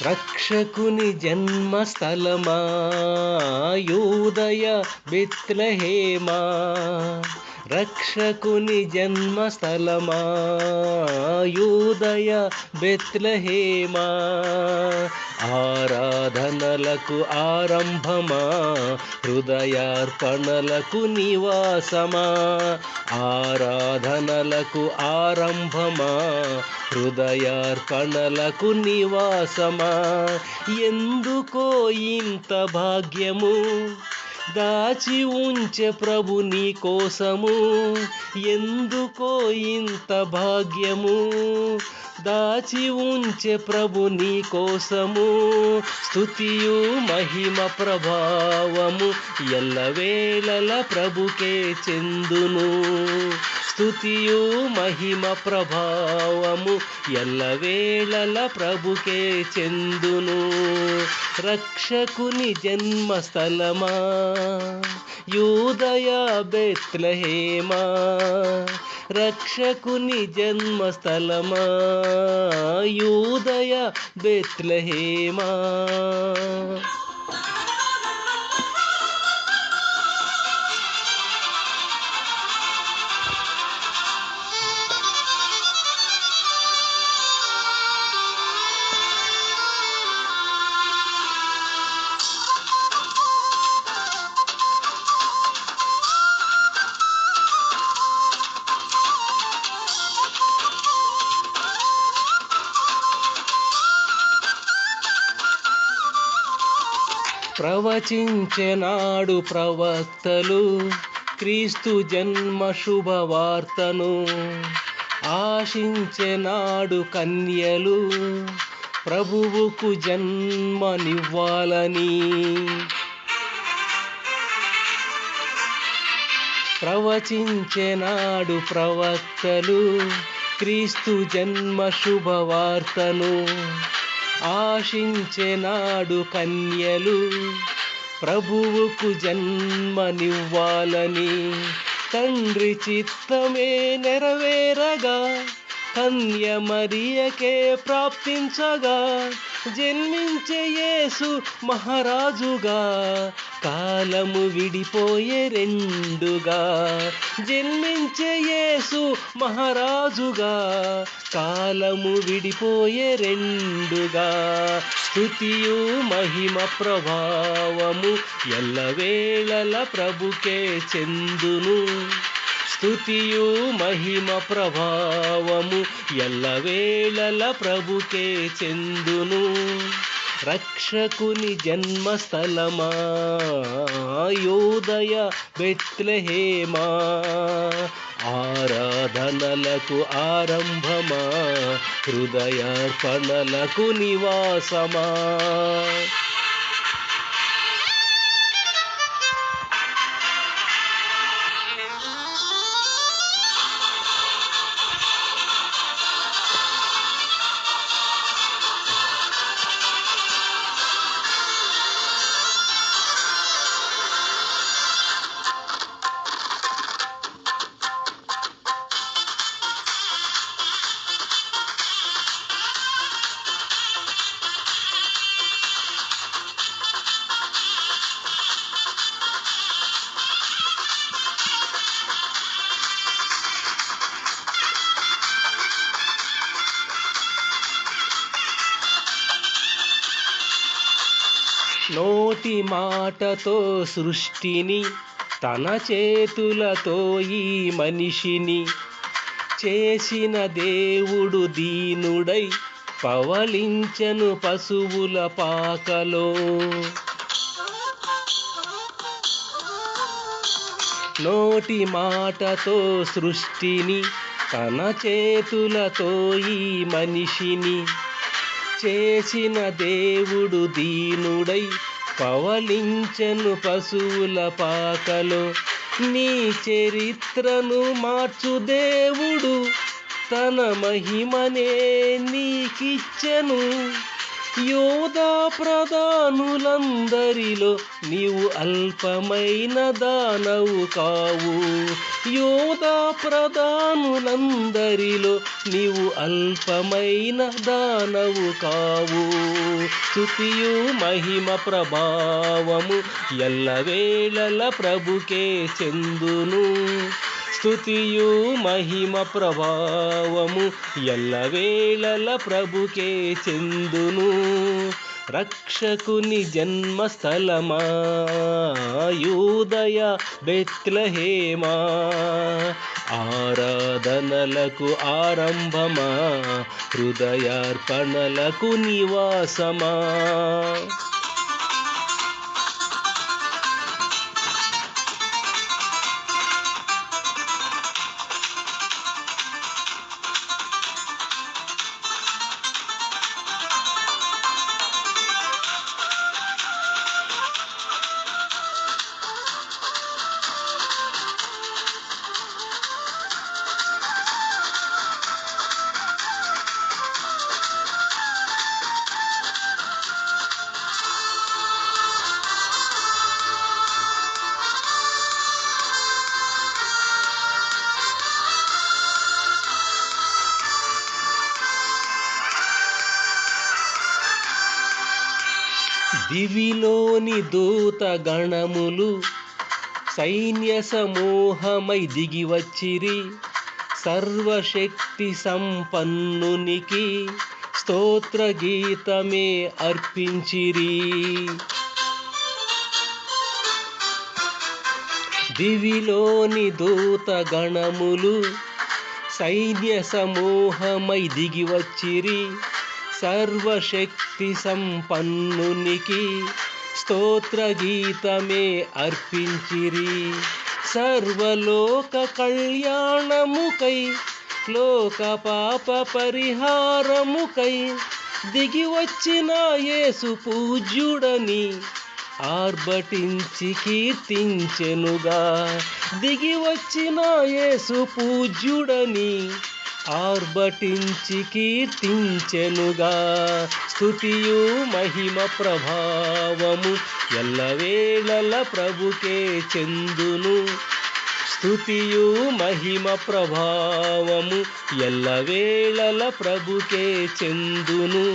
రక్షకుని జన్మస్థలమా యూదయ బెత్లెహేమా, రక్షకుని జన్మస్థలమా యూదయ బెత్లెహేమా, ఆరాధనలకు ఆరంభమా హృదయార్పణలకు నివాసమా, ఆరాధనలకు ఆరంభమా హృదయార్పణలకు నివాసమా, ఎందుకో ఇంత భాగ్యము దాచి ఉంచె ప్రభు నీ కోసము, ఎందుకో ఇంత భాగ్యము దాచి ఉంచె ప్రభు నీ కోసము, స్తుతియు మహిమ ప్రభావము ఎల్లవేళల ప్రభుకే చెందును, స్తుతియు మహిమ ప్రభావము ఎల్లవేళల ప్రభుకే చెందును. రక్షకుని జన్మస్థలమా యూదయ బెత్లెహేమా, రక్షకుని జన్మస్థలమా యూదయ బెత్లెహేమా. ప్రవచించెనాడు ప్రవక్తలు క్రీస్తు జన్మ శుభవార్తను, ఆశించెనాడు కన్యలు ప్రభువుకు జన్మనివ్వాలని, ప్రవచించెనాడు ప్రవక్తలు క్రీస్తు జన్మ శుభవార్తను, ఆశించెనాడు కన్యలు ప్రభువుకు జన్మనివ్వాలని, తండ్రి చిత్తమే నెరవేరగా కన్య మరియకే ప్రాప్తించగా, జన్మించే యేసు మహారాజుగా కాలము విడిపోయే రెండుగా, జన్మించే యేసు మహారాజుగా కాలము విడిపోయే రెండుగా, స్తుతియు మహిమ ప్రభావము ఎల్లవేళల ప్రభుకే చెందును, స్తుతియు మహిమ ప్రభావము ఎల్లవేళల ప్రభుకే చెందును. రక్షకుని జన్మస్థలమా యూదయ బెత్లెహేమా, ఆరాధనలకు ఆరంభమా హృదయార్పణలకు నివాసమా. నోటి మాటతో సృష్టిని తన చేతులతో ఈ మనిషిని చేసిన దేవుడు దీనుడై పవళించెను పశువుల పాకలో. నోటి మాటతో సృష్టిని తన చేతులతో ఈ మనిషిని చేసిన దేవుడు దీనుడై పవళించెను పశువుల పాకలో. నీ చరిత్రను మార్చు దేవుడు తన మహిమనే నీకిచ్చెను, యోధా ప్రధానులందరిలో నీవు అల్పమైన దానవు కావు. యోధా ప్రధానులందరిలో నీవు అల్పమైన దానవు కావు. స్తుతియు మహిమ ప్రభావము ఎల్లవేళల ప్రభుకే చెందును. స్తుతియు మహిమ ప్రభావము ఎల్లవేళల ప్రభుకే చెందును. రక్షకుని జన్మస్థలమా యూదయ బెత్లెహేమా, ఆరాధనలకు ఆరంభమా, హృదయార్పణలకు నివాసమా. దివిలోని దూత గణములు సైన్య సమూహమై దిగివచ్చిరి. సర్వశక్తి సంపన్నునికి స్తోత్ర గీతమే అర్పించిరి. దివిలోని దూత గణములు సైన్య సమూహమై దిగివచ్చిరి. సర్వశక్తి సంపన్నునికి స్తోత్ర గీతమే అర్పించిరి. సర్వలోక కళ్యాణముకై లోక పాప పరిహారముకై దిగివచ్చిన యేసు పూజ్యుడని ఆర్భటించి కీర్తించెనుగా. దిగివచ్చిన యేసు పూజ్యుడని ఆర్భటించి కీర్తించెనుగా. స్తుతియు మహిమ ప్రభావము ఎల్లవేళల ప్రభుకే చెందును. స్తుతియు మహిమ ప్రభావము ఎల్లవేళల ప్రభుకే చెందును.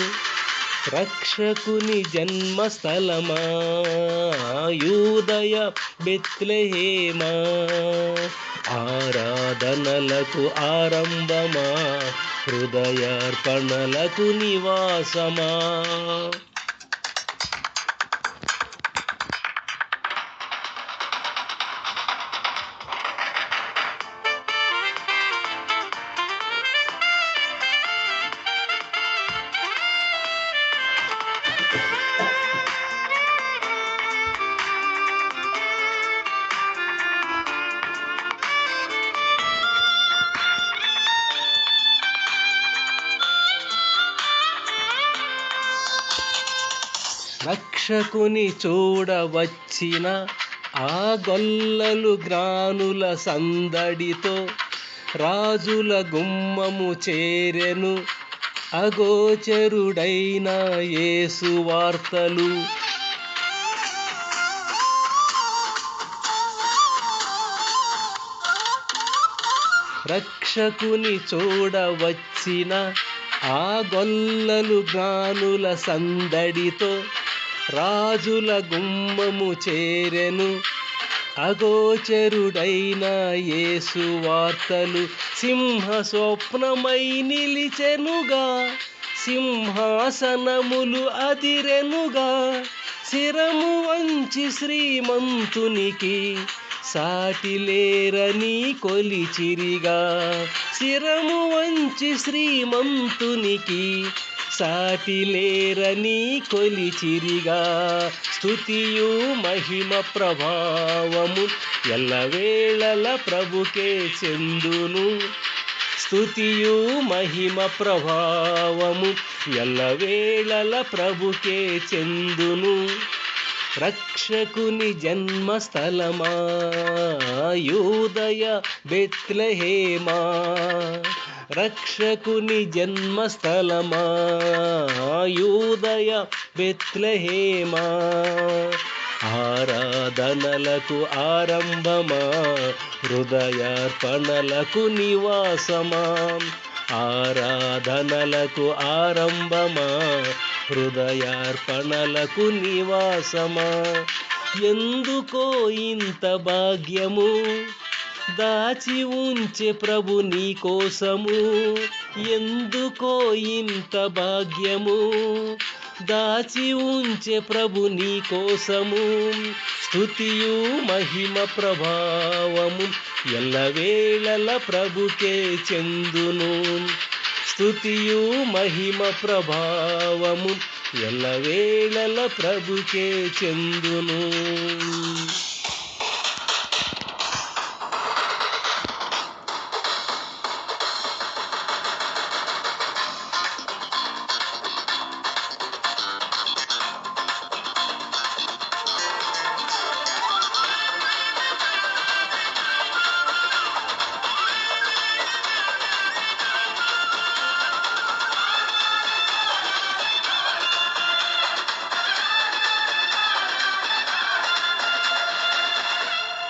రక్షకుని జన్మస్థలమా యూదయ బెత్లెహేమా, ఆరాధనలకు ఆరంభమా, హృదయార్పణలకు నివాసమా. రక్షకుని చూడవచ్చిన ఆ గొల్లలు జ్ఞానుల సందడితో రాజుల గుమ్మము చేరెను. అగోచరుడైన యేసు వార్తలు. రక్షకుని చూడవచ్చిన ఆ గొల్లలు జ్ఞానుల సందడితో రాజుల గుమ్మము చేరెను. అగోచరుడైన యేసు వార్తలు. సింహ స్వప్నమై నిలిచెనుగా, సింహాసనములు అదిరెనుగా. శిరము వంచి శ్రీమంతునికి సాటి లేరని కొలిచిరిగా. శిరము వంచి శ్రీమంతునికి సాటి లేరని కొలిచిరిగా. స్తుతియు మహిమ ప్రభావము ఎల్లవేళల ప్రభుకే చెందును. స్తుతియు మహిమ ప్రభావము ఎల్లవేళల ప్రభుకే చెందును. రక్షకుని జన్మస్థలమా యూదయ బెత్లెహేమా, రక్షకుని జన్మస్థలమా యూదయ బెత్లెహేమా ఆరాధనలకు ఆరంభమా హృదయార్పణలకు నివాసమా ఆరాధనలకు ఆరంభమా హృదయార్పణలకు నివాసమా ఎందుకో ఇంత భాగ్యము దాచి ఉంచే ప్రభు నీ కోసము ఎందుకో ఇంత భాగ్యము దాచి ఉంచే ప్రభు నీ కోసము స్తుతియు మహిమ ప్రభావము ఎల్లవేళల ప్రభుకే చెందును స్తుతియు మహిమ ప్రభావము ఎల్లవేళల ప్రభుకే చెందును